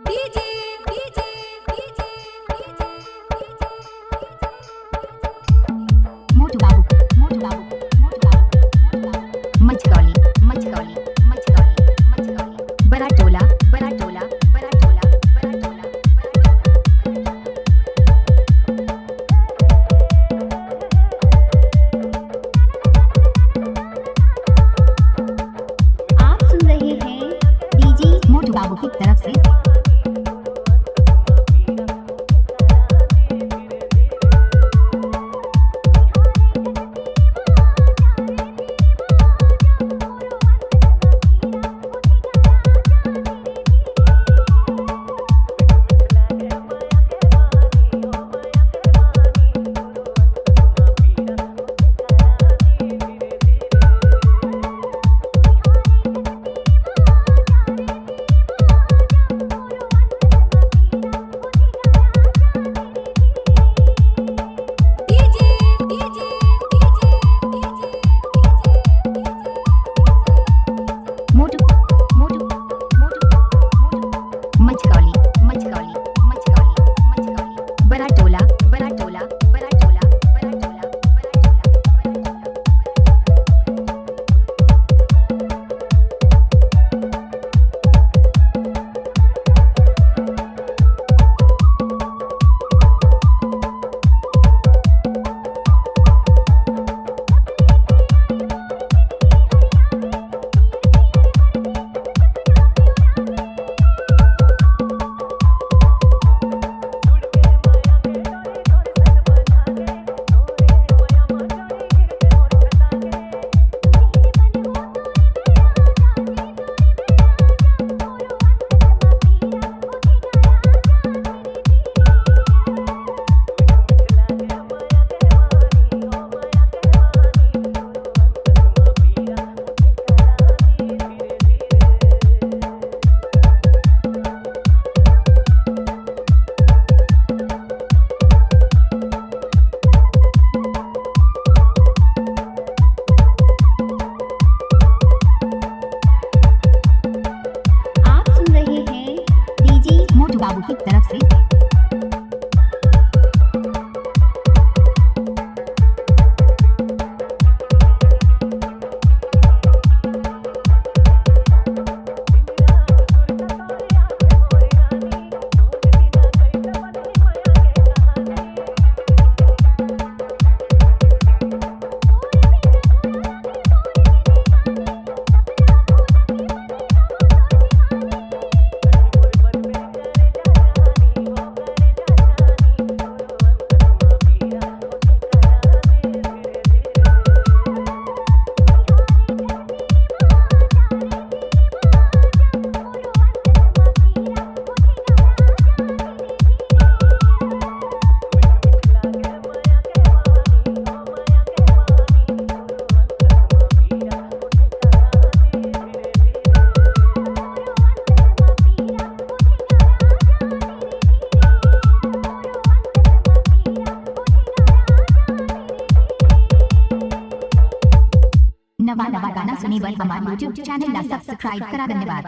DJ DJ DJ DJ मोटू बाबू मोटू बाबू मोटू बाबू मचकौली मचकौली मचकौली मचकौली बड़ा टोला बड़ा टोला बड़ा टोला बड़ा टोला आप सुन रहे हैं डीजे मोटू बाबू की तरफ से डीजे डीजे मोटू मोटू मोटू मोटू मचकौली मचकौली मचकौली मचकौली बड़ा टोला बड़ा टोला बड़ा टोला बड़ा टोला बड़ा टोला आप सुन रहे हैं डीजे मोटू बाबू की तरफ से नवा नवा गाना सुनी बर हमारे यूट्यूब चैनल ला सब्सक्राइब करा धन्यवाद।